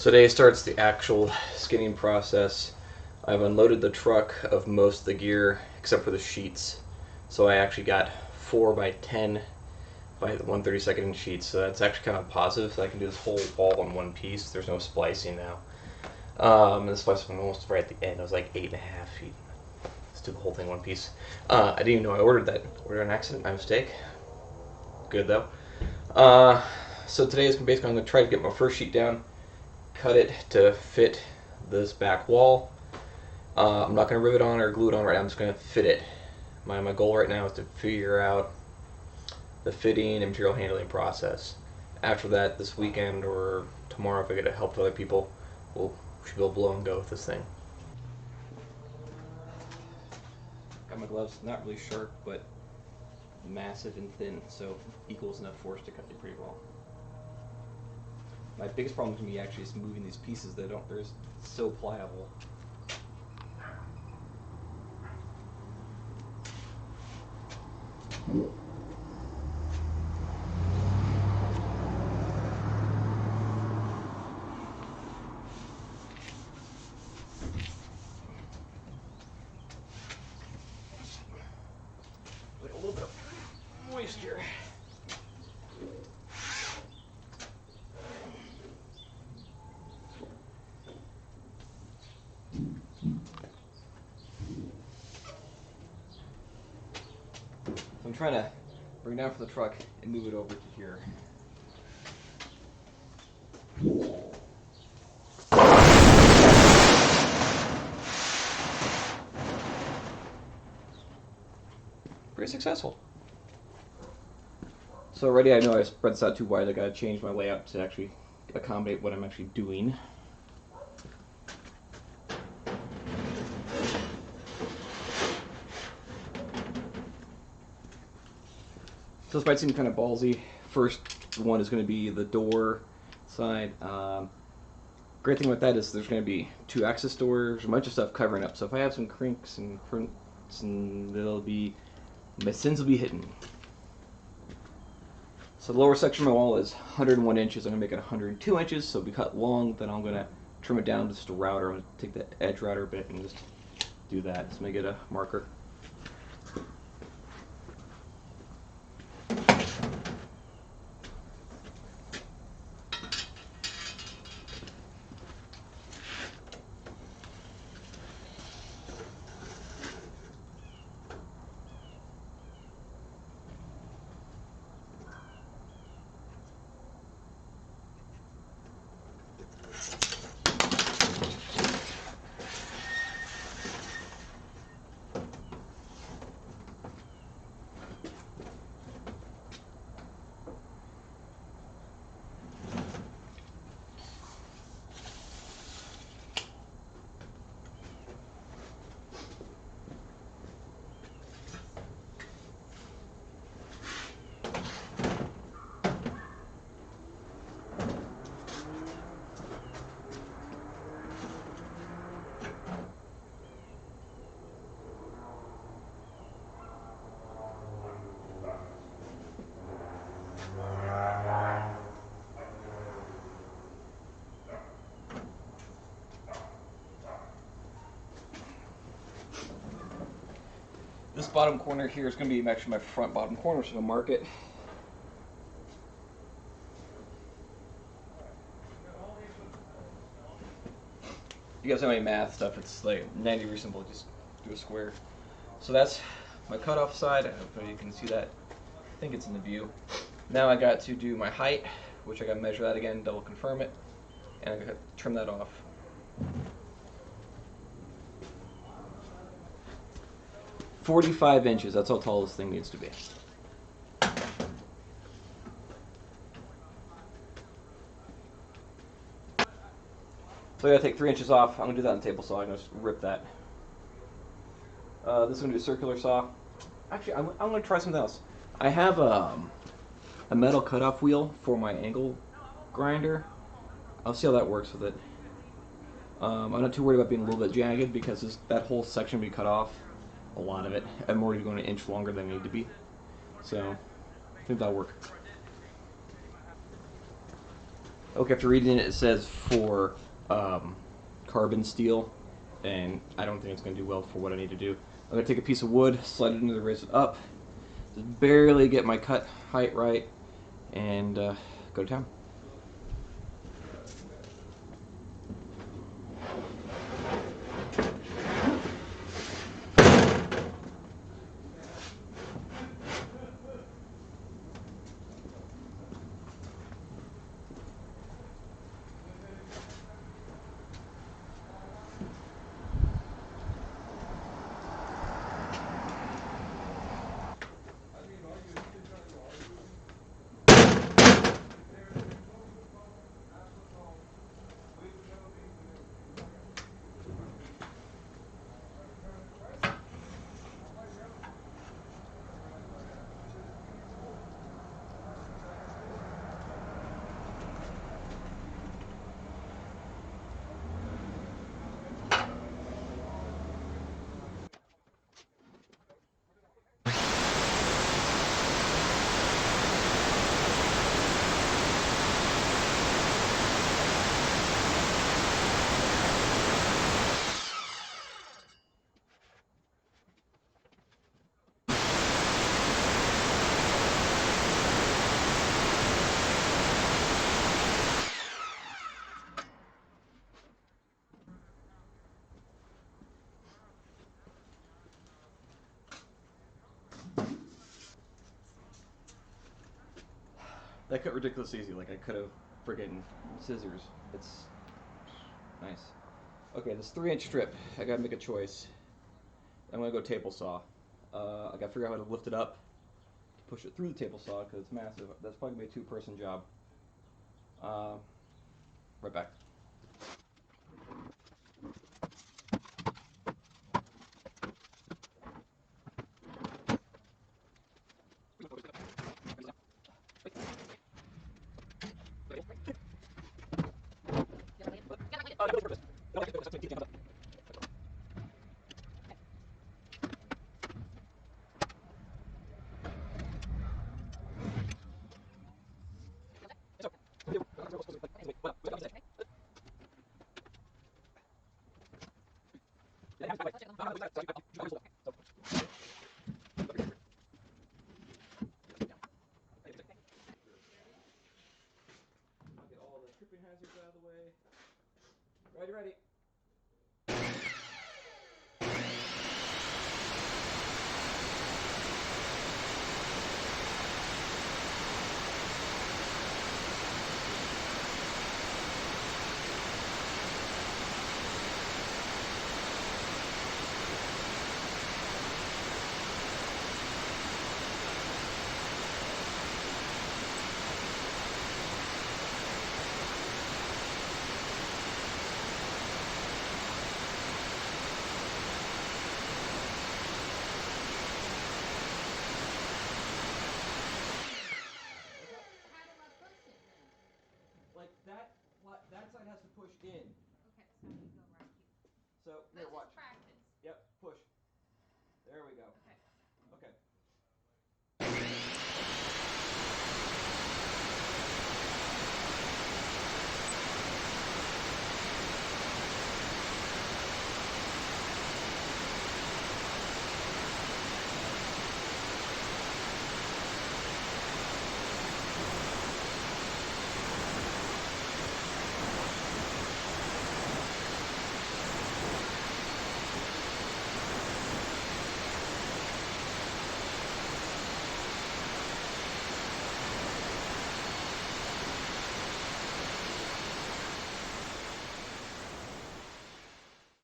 Today starts the actual skinning process. I've unloaded the truck of most of the gear except for the sheets. So I actually got 4 by 10 by the 1/32 inch sheets. So that's actually kind of positive. So I can do this whole wall in one piece. There's no splicing now. The splicing was almost right at the end. It was like 8.5 feet. Let's do the whole thing in one piece. I didn't even know I ordered that. Ordered an accident, my mistake. Good though. So today is basically I'm going to try to get my first sheet down, cut it to fit this back wall. I'm not going to rivet on or glue it on right now. I'm just going to fit it. My goal right now is to figure out the fitting and material handling process. After that, this weekend or tomorrow, if I get help with other people, we should be able to blow and go with this thing. Got my gloves, not really sharp, but massive and thin, so equals enough force to cut it pretty well. My biggest problem to me actually is moving these pieces that they're so pliable. With a little bit of moisture. So I'm trying to bring it down from the truck and move it over to here. Pretty successful. So already I know I spread this out too wide. I gotta change my layout to actually accommodate what I'm actually doing. So this might seem kind of ballsy. First one is going to be the door side. Great thing with that is there's going to be 2 access doors, a bunch of stuff covering up. So if I have some crinks and prints, and my sins will be hidden. So the lower section of my wall is 101 inches. I'm going to make it 102 inches. So if we cut long, then I'm going to trim it down to just a router. I'm going to take the edge router bit and just do that. So make it a marker. This bottom corner here is going to be actually my front bottom corner, so I'm going to mark it. You guys have any math stuff, it's like 90 simple, just do a square. So that's my cutoff side. I don't know if you can see that. I think it's in the view. Now I got to do my height, which I got to measure that again, double confirm it, and I'm going to trim that off. "45 inches, that's how tall this thing needs to be. So I gotta take 3 inches off. I'm gonna do that on the table saw. I'm gonna just rip that. This is gonna be a circular saw. Actually, I'm gonna try something else. I have a metal cutoff wheel for my angle grinder. I'll see how that works with it. I'm not too worried about being a little bit jagged because that whole section will be cut off. A lot of it. I'm already going an inch longer than I need to be. So, I think that'll work. Okay, after reading it, it says for carbon steel, and I don't think it's going to do well for what I need to do. I'm going to take a piece of wood, slide it into the razor up, just barely get my cut height right, and go to town. That cut ridiculously easy. Like I could have friggin' scissors. It's nice. Okay, this 3-inch strip. I gotta make a choice. I'm gonna go table saw. I gotta figure out how to lift it up to push it through the table saw because it's massive. That's probably gonna be a 2-person job. Right back. Get all the tripping hazards out of the way. Ready. Like that side has to push in. Okay, so how do you go around here? So here, watch.